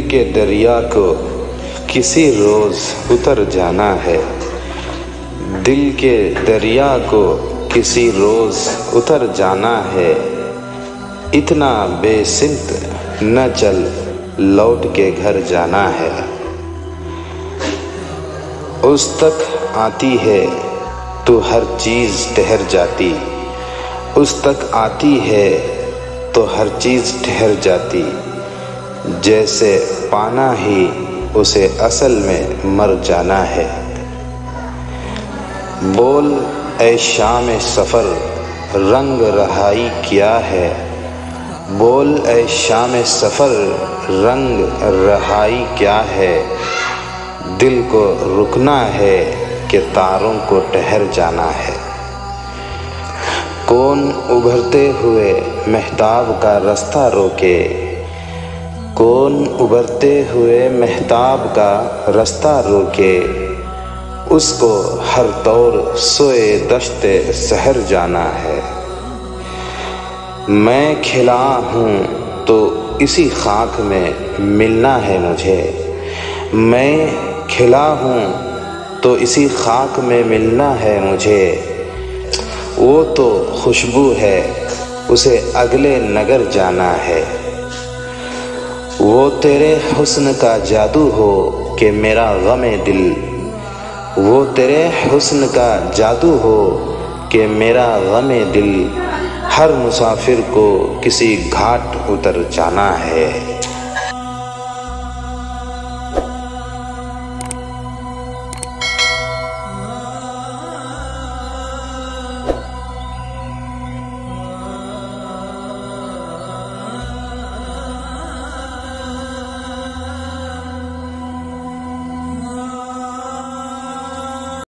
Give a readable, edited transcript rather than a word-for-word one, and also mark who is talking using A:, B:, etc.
A: के दरिया को किसी रोज़ उतर जाना है। दिल के दरिया को किसी रोज़ उतर जाना है। इतना बेसिमत न चल, लौट के घर जाना है। उस तक आती है तो हर चीज़ ठहर जाती, उस तक आती है तो हर चीज़ ठहर जाती। जैसे पाना ही उसे असल में मर जाना है। बोल ऐ शाम सफ़र रंग रहाई क्या है। बोल ऐ शाम सफ़र रंग रहाई क्या है। दिल को रुकना है कि तारों को ठहर जाना है। कौन उभरते हुए महताब का रास्ता रोके। कौन उभरते हुए महताब का रास्ता रोके। उसको हर दौर सोए दश्ते सहर जाना है। मैं खिला हूँ तो इसी खाक में मिलना है मुझे। मैं खिला हूँ तो इसी खाक में मिलना है मुझे। वो तो खुशबू है, उसे अगले नगर जाना है। वो तेरे हुस्न का जादू हो कि मेरा गमे दिल। वो तेरे हुस्न का जादू हो कि मेरा गमे दिल। हर मुसाफिर को किसी घाट उतर जाना है।